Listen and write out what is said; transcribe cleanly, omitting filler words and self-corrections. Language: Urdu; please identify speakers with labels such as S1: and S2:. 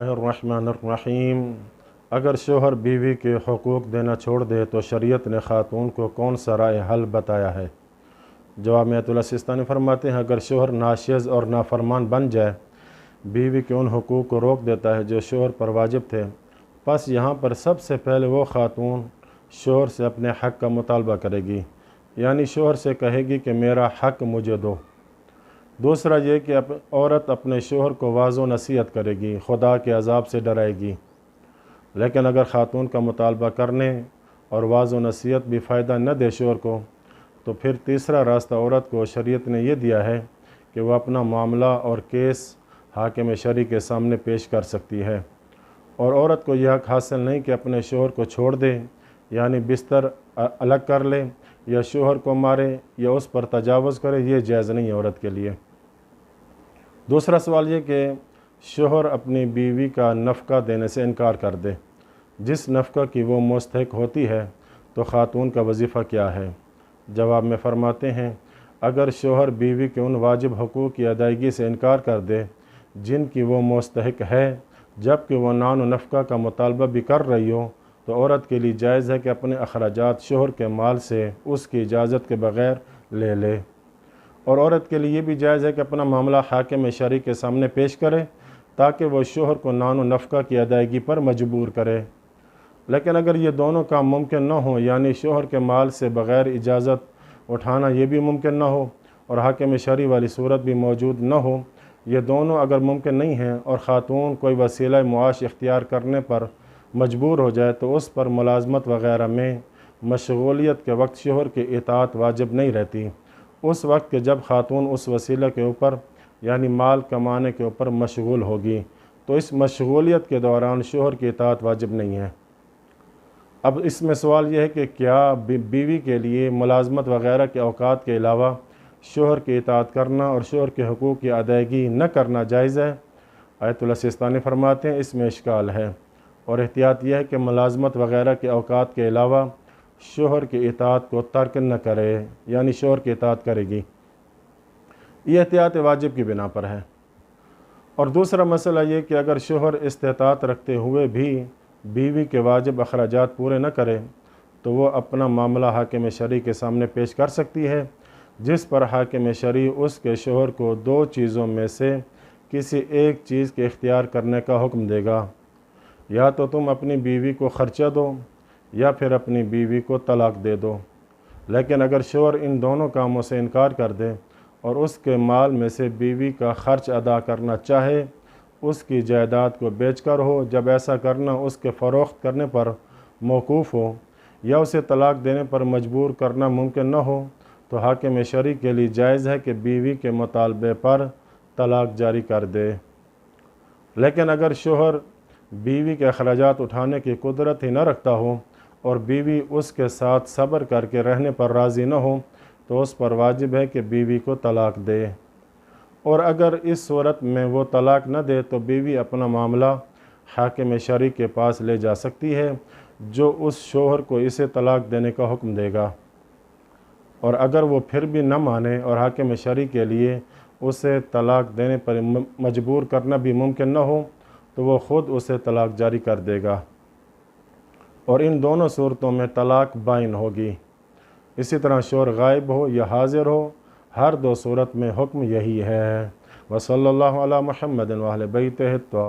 S1: الرحمن اگر شوہر بیوی کے حقوق دینا چھوڑ دے تو شریعت نے خاتون کو کون سا رائے حل بتایا ہے؟ جواب میں آیت اللہ سستانی فرماتے ہیں، اگر شوہر ناشز اور نافرمان بن جائے، بیوی کے ان حقوق کو روک دیتا ہے جو شوہر پر واجب تھے، پس یہاں پر سب سے پہلے وہ خاتون شوہر سے اپنے حق کا مطالبہ کرے گی، یعنی شوہر سے کہے گی کہ میرا حق مجھے دو۔ دوسرا یہ کہ عورت اپنے شوہر کو واضح و نصیحت کرے گی، خدا کے عذاب سے ڈرائے گی۔ لیکن اگر خاتون کا مطالبہ کرنے اور واضح و نصیحت بھی فائدہ نہ دے شوہر کو، تو پھر تیسرا راستہ عورت کو شریعت نے یہ دیا ہے کہ وہ اپنا معاملہ اور کیس حاکم شرعی کے سامنے پیش کر سکتی ہے، اور عورت کو یہ حق حاصل نہیں کہ اپنے شوہر کو چھوڑ دے، یعنی بستر الگ کر لے یا شوہر کو مارے یا اس پر تجاوز کرے، یہ جائز نہیں ہے عورت کے لیے۔ دوسرا سوال یہ کہ شوہر اپنی بیوی کا نفقہ دینے سے انکار کر دے، جس نفقہ کی وہ مستحق ہوتی ہے، تو خاتون کا وظیفہ کیا ہے؟ جواب میں فرماتے ہیں، اگر شوہر بیوی کے ان واجب حقوق کی ادائیگی سے انکار کر دے جن کی وہ مستحق ہے، جبکہ وہ نان و نفقہ کا مطالبہ بھی کر رہی ہو، تو عورت کے لیے جائز ہے کہ اپنے اخراجات شوہر کے مال سے اس کی اجازت کے بغیر لے لے، اور عورت کے لیے یہ بھی جائز ہے کہ اپنا معاملہ حاکم شرعی کے سامنے پیش کرے تاکہ وہ شوہر کو نان و نفقہ کی ادائیگی پر مجبور کرے۔ لیکن اگر یہ دونوں کام ممکن نہ ہو، یعنی شوہر کے مال سے بغیر اجازت اٹھانا یہ بھی ممکن نہ ہو اور حاکم شرعی والی صورت بھی موجود نہ ہو، یہ دونوں اگر ممکن نہیں ہیں اور خاتون کوئی وسیلہ معاش اختیار کرنے پر مجبور ہو جائے، تو اس پر ملازمت وغیرہ میں مشغولیت کے وقت شوہر کی اطاعت واجب نہیں رہتی، اس وقت کہ جب خاتون اس وسیلہ کے اوپر یعنی مال کمانے کے اوپر مشغول ہوگی، تو اس مشغولیت کے دوران شوہر کی اطاعت واجب نہیں ہے۔ اب اس میں سوال یہ ہے کہ کیا بیوی کے لیے ملازمت وغیرہ کے اوقات کے علاوہ شوہر کی اطاعت کرنا اور شوہر کے حقوق کی ادائیگی نہ کرنا جائز ہے؟ آیت اللہ سستانی فرماتے ہیں، اس میں اشکال ہے، اور احتیاط یہ ہے کہ ملازمت وغیرہ کے اوقات کے علاوہ شوہر کی اطاعت کو ترک نہ کرے، یعنی شوہر کی اطاعت کرے گی، یہ احتیاط واجب کی بنا پر ہے۔ اور دوسرا مسئلہ یہ کہ اگر شوہر استطاعت رکھتے ہوئے بھی بیوی کے واجب اخراجات پورے نہ کرے، تو وہ اپنا معاملہ حاکم شرعی کے سامنے پیش کر سکتی ہے، جس پر حاکم شرعی اس کے شوہر کو دو چیزوں میں سے کسی ایک چیز کے اختیار کرنے کا حکم دے گا، یا تو تم اپنی بیوی کو خرچہ دو یا پھر اپنی بیوی کو طلاق دے دو۔ لیکن اگر شوہر ان دونوں کاموں سے انکار کر دے اور اس کے مال میں سے بیوی کا خرچ ادا کرنا چاہے، اس کی جائیداد کو بیچ کر ہو، جب ایسا کرنا اس کے فروخت کرنے پر موقوف ہو، یا اسے طلاق دینے پر مجبور کرنا ممکن نہ ہو، تو حاکم شرعی کے لیے جائز ہے کہ بیوی کے مطالبے پر طلاق جاری کر دے۔ لیکن اگر شوہر بیوی کے اخراجات اٹھانے کی قدرت ہی نہ رکھتا ہو اور بیوی اس کے ساتھ صبر کر کے رہنے پر راضی نہ ہو، تو اس پر واجب ہے کہ بیوی کو طلاق دے، اور اگر اس صورت میں وہ طلاق نہ دے تو بیوی اپنا معاملہ حاکم شرعی کے پاس لے جا سکتی ہے، جو اس شوہر کو اسے طلاق دینے کا حکم دے گا، اور اگر وہ پھر بھی نہ مانے اور حاکم شرعی کے لیے اسے طلاق دینے پر مجبور کرنا بھی ممکن نہ ہو، تو وہ خود اسے طلاق جاری کر دے گا، اور ان دونوں صورتوں میں طلاق بائن ہوگی۔ اسی طرح شوہر غائب ہو یا حاضر ہو، ہر دو صورت میں حکم یہی ہے۔ وصلی اللہ علی محمد وآل بیتہ الطاہرین۔